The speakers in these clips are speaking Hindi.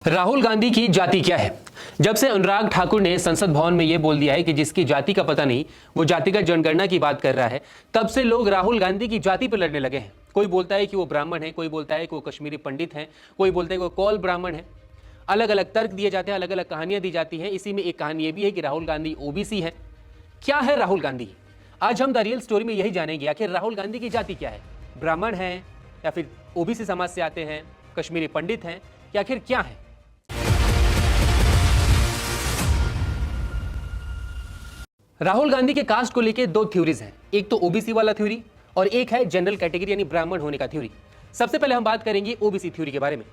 राहुल गांधी की जाति क्या है? जब से अनुराग ठाकुर ने संसद भवन में यह बोल दिया है कि जिसकी जाति का पता नहीं वो जातिगत जनगणना की बात कर रहा है, तब से लोग राहुल गांधी की जाति पर लड़ने लगे हैं। कोई बोलता है कि वो ब्राह्मण है, कोई बोलता है कि वो कश्मीरी पंडित हैं, कोई बोलता है कि वो कौल ब्राह्मण है। अलग अलग तर्क दिए जाते हैं, अलग अलग कहानियां दी जाती हैं। इसी में एक कहानी ये भी है कि राहुल गांधी ओबीसी है। क्या है राहुल गांधी? आज हम द रियल स्टोरी में यही जानेंगे आखिर राहुल गांधी की जाति क्या है। ब्राह्मण है या फिर ओबीसी समाज से आते हैं, कश्मीरी पंडित हैं, या आखिर क्या है? राहुल गांधी के कास्ट को लेकर दो थ्योरीज हैं, एक तो ओबीसी वाला थ्योरी और एक है जनरल कैटेगरी यानी ब्राह्मण होने का थ्योरी। सबसे पहले हम बात करेंगे ओबीसी थ्योरी के बारे में।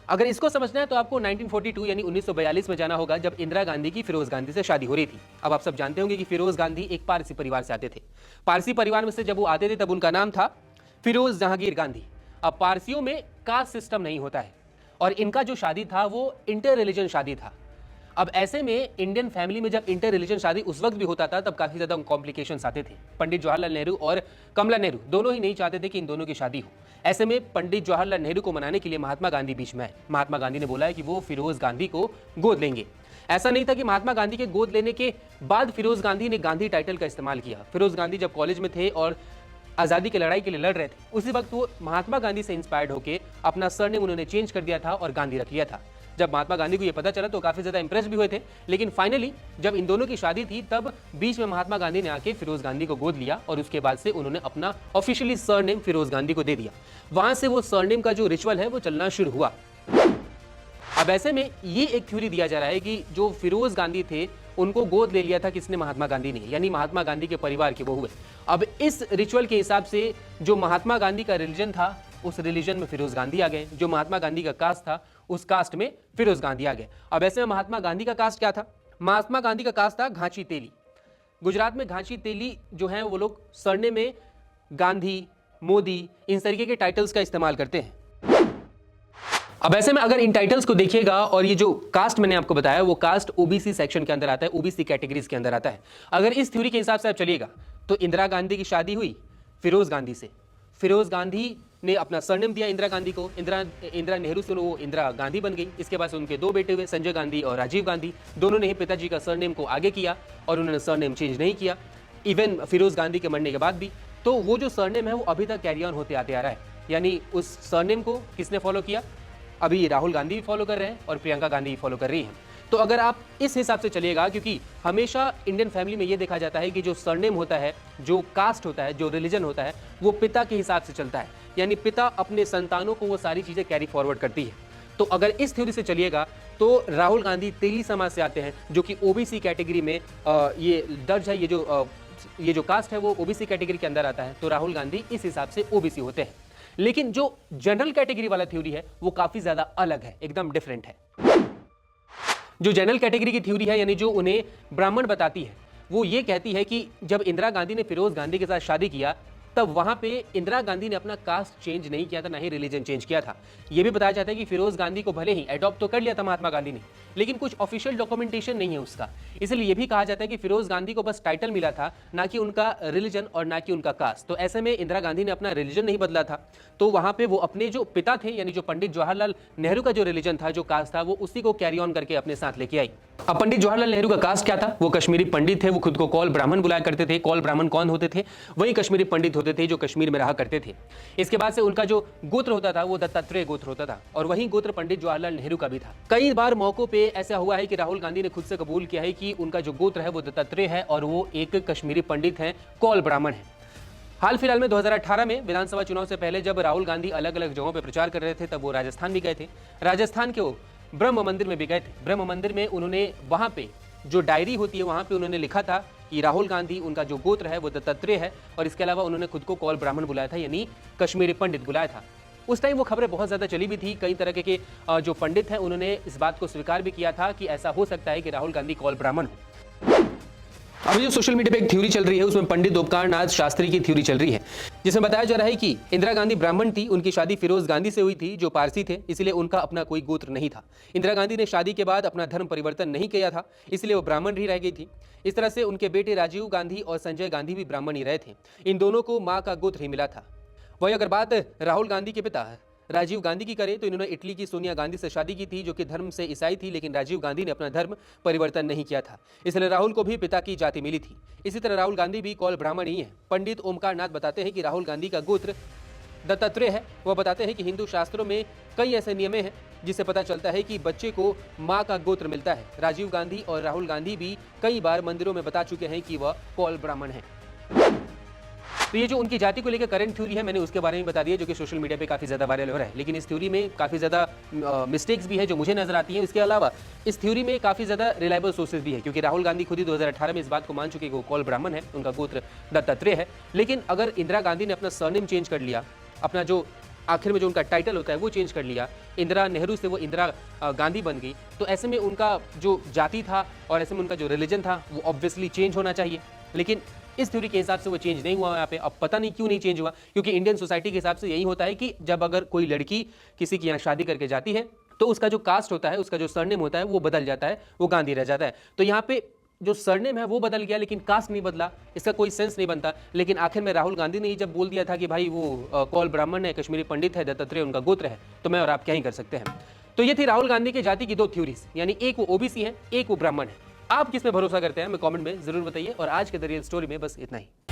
अगर इसको समझना है तो आपको 1942 यानी 1942 में जाना होगा, जब इंदिरा गांधी की फिरोज गांधी से शादी हो रही थी। अब आप सब जानते होंगे कि फिरोज गांधी एक पारसी परिवार से आते थे। पारसी परिवार में से जब वो आते थे तब उनका नाम था फिरोज जहांगीर गांधी। अब पारसियों में कास्ट सिस्टम नहीं होता है और इनका जो शादी था वो इंटर रिलीजन शादी था। अब ऐसे में इंडियन फैमिली में जब इंटर रिलीजन शादी उस वक्त भी होता था तब काफी ज्यादा कॉम्प्लिकेशंस आते थे। पंडित जवाहरलाल नेहरू और कमला नेहरू दोनों ही नहीं चाहते थे कि इन दोनों की शादी हो। ऐसे में पंडित जवाहरलाल नेहरू को मनाने के लिए महात्मा गांधी बीच में आए। महात्मा गांधी ने बोला है कि वो फिरोज गांधी को गोद लेंगे। ऐसा नहीं था कि महात्मा गांधी के गोद लेने के बाद फिरोज गांधी ने गांधी टाइटल का इस्तेमाल किया। फिरोज गांधी जब कॉलेज में थे और आजादी की लड़ाई के लिए लड़ रहे थे, उसी वक्त वो महात्मा गांधी से इंस्पायर्ड होकर अपना सरनेम उन्होंने चेंज कर दिया था और गांधी रख लिया था। जब महात्मा गांधी को यह पता चला तो काफी ज्यादा इंप्रेस भी हुए थे, लेकिन फाइनली जब इन दोनों की शादी थी तब बीच में महात्मा गांधी ने आके फिरोज गांधी को गोद लिया और उसके बाद से उन्होंने अपना ऑफिशियली सरनेम फिरोज गांधी को दे दिया। वहां से वो सरनेम का जो रिचुअल है वो चलना शुरू हुआ। अब ऐसे में ये एक थ्योरी दिया जा रहा है कि जो फिरोज गांधी थे उनको गोद ले लिया था किसने? महात्मा गांधी ने, यानी महात्मा गांधी के परिवार के वो हुए। अब इस रिचुअल के हिसाब से जो महात्मा गांधी का रिलीजन था उस रिलीजन में फिरोज गांधी आ गए, जो महात्मा गांधी का कास्ट था उस कास्ट में फिरोज गांधी आ गए। अब ऐसे में महात्मा गांधी का कास्ट क्या था? महात्मा गांधी का कास्ट था घांची तेली। गुजरात में घांची तेली जो है वो लोग सरनेम में गांधी, मोदी, इन तरीके के टाइटल्स का इस्तेमाल करते हैं। अब ऐसे में अगर इन टाइटल्स को देखिएगा और ये जो कास्ट मैंने आपको बताया वो कास्ट ओबीसी सेक्शन के अंदर आता है, ओबीसी कैटेगरीज के अंदर आता है। अगर इस थ्योरी के हिसाब से आप चलिएगा तो इंदिरा गांधी की शादी हुई फिरोज गांधी से। फिरोज गांधी ने अपना सरनेम दिया इंदिरा गांधी को। इंदिरा नेहरू से वो इंदिरा गांधी बन गई। इसके बाद से उनके दो बेटे हुए, संजय गांधी और राजीव गांधी। दोनों ने ही पिताजी का सरनेम को आगे किया और उन्होंने सरनेम चेंज नहीं किया, इवन फिरोज गांधी के मरने के बाद भी। तो वो जो सरनेम है वो अभी तक कैरी ऑन होते आते आ रहा है। यानी उस सरनेम को किसने फॉलो किया? अभी राहुल गांधी भी फॉलो कर रहे हैं और प्रियंका गांधी भी फॉलो कर रही हैं। तो अगर आप इस हिसाब से चलिएगा, क्योंकि हमेशा इंडियन फैमिली में ये देखा जाता है कि जो सरनेम होता है, जो कास्ट होता है, जो रिलीजन होता है, वो पिता के हिसाब से चलता है। यानी पिता अपने संतानों को वो सारी चीजें कैरी फॉरवर्ड करती है। तो अगर इस थ्योरी से चलिएगा तो राहुल गांधी तेली समाज से आते हैं, जो कि ओबीसी कैटेगरी में ये दर्ज है। ये जो कास्ट है वो ओबीसी कैटेगरी के अंदर आता है। तो राहुल गांधी इस हिसाब से ओबीसी होते हैं। लेकिन जो जनरल कैटेगरी वाला थ्योरी है वो काफी ज्यादा अलग है, एकदम डिफरेंट है। जो जनरल कैटेगरी की थ्योरी है, यानी जो उन्हें ब्राह्मण बताती है, वो ये कहती है कि जब इंदिरा गांधी ने फिरोज गांधी के साथ शादी किया तब वहां पे इंदिरा गांधी ने अपना कास्ट चेंज नहीं किया था, ना ही रिलीजन चेंज किया था। यह भी बताया जाता है कि फिरोज गांधी को भले ही एडॉप्ट तो कर लिया था महात्मा गांधी ने, लेकिन कुछ ऑफिशियल डॉक्यूमेंटेशन नहीं है उसका। इसलिए यह भी कहा जाता है कि फिरोज गांधी को बस टाइटल मिला था, ना कि उनका रिलीजन और ना कि उनका कास्ट। तो ऐसे में इंदिरा गांधी ने अपना रिलीजन नहीं बदला था, तो वहां पे वो अपने जो पिता थे यानी जो पंडित जवाहरलाल नेहरू का जो रिलीजन था, जो कास्ट था, वो उसी को कैरी ऑन करके अपने साथ लेके आई। अब पंडित जवाहरलाल नेहरू का कास्ट क्या था? वो कश्मीरी पंडित थे। वो खुद को कौल ब्राह्मण बुलाया करते थे। कौल ब्राह्मण कौन होते थे? वही कश्मीरी पंडित होते थे जो कश्मीर में रहा करते थे। इसके बाद से उनका जो गोत्र होता था वो दत्तात्रेय गोत्र होता था और वही गोत्र पंडित जवाहरलाल नेहरू का भी था। कई बार मौकों पे ऐसा हुआ है कि राहुल गांधी ने खुद से कबूल किया है कि उनका जो गोत्र है वो दत्तात्रेय है और वो एक कश्मीरी पंडित है, कौल ब्राह्मण है। हाल फिलहाल में 2018 में विधानसभा चुनाव से पहले जब राहुल गांधी अलग अलग जगहों पर प्रचार कर रहे थे तब वो राजस्थान भी गए थे। राजस्थान के वो ब्रह्म मंदिर में भी गए थे। ब्रह्म मंदिर में उन्होंने वहां पे जो डायरी होती है वहां पे उन्होंने लिखा था कि राहुल गांधी उनका जो गोत्र है वो दत्तात्रेय है और इसके अलावा उन्होंने खुद को कौल ब्राह्मण बुलाया था, यानी कश्मीरी पंडित बुलाया था। उस टाइम वो खबरें बहुत ज्यादा चली भी थी। कई तरह के जो पंडित हैं उन्होंने इस बात को स्वीकार भी किया था कि ऐसा हो सकता है कि राहुल गांधी कौल ब्राह्मण हो। अभी जो सोशल मीडिया पे एक थ्योरी चल रही है उसमें पंडित उपकारनाथ शास्त्री की थ्योरी चल रही है, जिसमें बताया जा रहा है कि इंदिरा गांधी ब्राह्मण थी, उनकी शादी फिरोज गांधी से हुई थी जो पारसी थे, इसलिए उनका अपना कोई गोत्र नहीं था। इंदिरा गांधी ने शादी के बाद अपना धर्म परिवर्तन नहीं किया था, इसलिए वो ब्राह्मण ही रह गई थी। इस तरह से उनके बेटे राजीव गांधी और संजय गांधी भी ब्राह्मण ही रहे थे। इन दोनों को माँ का गोत्र ही मिला था। वही अगर बात राहुल गांधी के पिता राजीव गांधी की करें तो इन्होंने इटली की सोनिया गांधी से शादी की थी, जो कि धर्म से ईसाई थी, लेकिन राजीव गांधी ने अपना धर्म परिवर्तन नहीं किया था, इसलिए राहुल को भी पिता की जाति मिली थी। इसी तरह राहुल गांधी भी कौल ब्राह्मण ही है। पंडित ओमकार नाथ बताते हैं कि राहुल गांधी का गोत्र दत्तात्रेय है। वह बताते हैं कि हिंदू शास्त्रों में कई ऐसे नियम हैं जिससे पता चलता है कि बच्चे को मां का गोत्र मिलता है। राजीव गांधी और राहुल गांधी भी कई बार मंदिरों में बता चुके हैं कि वह कौल ब्राह्मण है। तो ये जो उनकी जाति को लेकर करंट थ्योरी है, मैंने उसके बारे में बता दिया, जो कि सोशल मीडिया पे काफ़ी ज़्यादा वायरल हो रहा है। लेकिन इस थ्योरी में काफ़ी ज़्यादा मिस्टेक्स भी है जो मुझे नजर आती हैं। इसके अलावा इस थ्योरी में काफ़ी ज़्यादा रिलायबल सोर्सेज भी है, क्योंकि राहुल गांधी खुद ही 2018 में इस बात को मान चुके कि वो कौल ब्राह्मण है, उनका गोत्र दत्तात्रेय है। लेकिन अगर इंदिरा गांधी ने अपना सरनेम चेंज कर लिया, अपना जो आखिर में जो उनका टाइटल होता है वो चेंज कर लिया, इंदिरा नेहरू से वो इंदिरा गांधी बन गई, तो ऐसे में उनका जो जाति था और ऐसे में उनका जो रिलीजन था वो ऑब्वियसली चेंज होना चाहिए। लेकिन इस थ्योरी के हिसाब से वो चेंज नहीं हुआ यहाँ पे। अब पता नहीं क्यों नहीं चेंज हुआ, क्योंकि इंडियन सोसाइटी के हिसाब से यही होता है कि जब अगर कोई लड़की किसी की यहाँ शादी करके जाती है तो उसका जो कास्ट होता है, उसका जो सरनेम होता है वो बदल जाता है, वो गांधी रह जाता है। तो यहाँ पे जो सरनेम है वो बदल गया, लेकिन कास्ट नहीं बदला, इसका कोई सेंस नहीं बनता। लेकिन आखिर में राहुल गांधी ने ही जब बोल दिया था कि भाई वो कौल ब्राह्मण है, कश्मीरी पंडित है, दत्तात्रेय उनका गोत्र है, तो मैं और आप क्या ही कर सकते हैं। तो ये थी राहुल गांधी की जाति की दो थ्योरीज, यानी एक वो ओबीसी है, एक वो ब्राह्मण है। आप किस में भरोसा करते हैं हमें कमेंट में जरूर बताइए। और आज के द रियल स्टोरी में बस इतना ही।